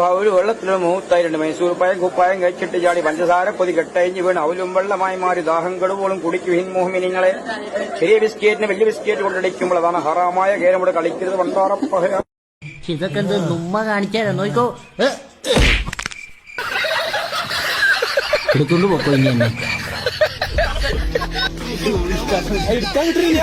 അവല് വെള്ളത്തിലുള്ള മൂത്തായി 2 മൈസൂർ പായം കുപ്പായം കഴിച്ചിട്ട് ചാടി പഞ്ചസാര പൊതി കെട്ടഴിഞ്ഞ് വീണ് അവലും വെള്ളമായി മാറി ദാഹം കടുവോളും കുടിക്കുവിൻ മോഹിനിങ്ങളെ. ചെറിയ ബിസ്ക്കറ്റിന് വലിയ ബിസ്ക്കറ്റ് കൊണ്ടടിക്കുമ്പോൾ അതാണ് ഹറാമായ കേരമോട് കളിക്കരുത് പണ്ടാറപ്പഹ. ഇതൊക്കെ എന്ത് നുമ്മ കാണിച്ചാലോ നോക്കോ എടുത്തോണ്ട് പോക്കോ ഇനി എന്നെ എടുക്കാൻ കിട്ടില്ല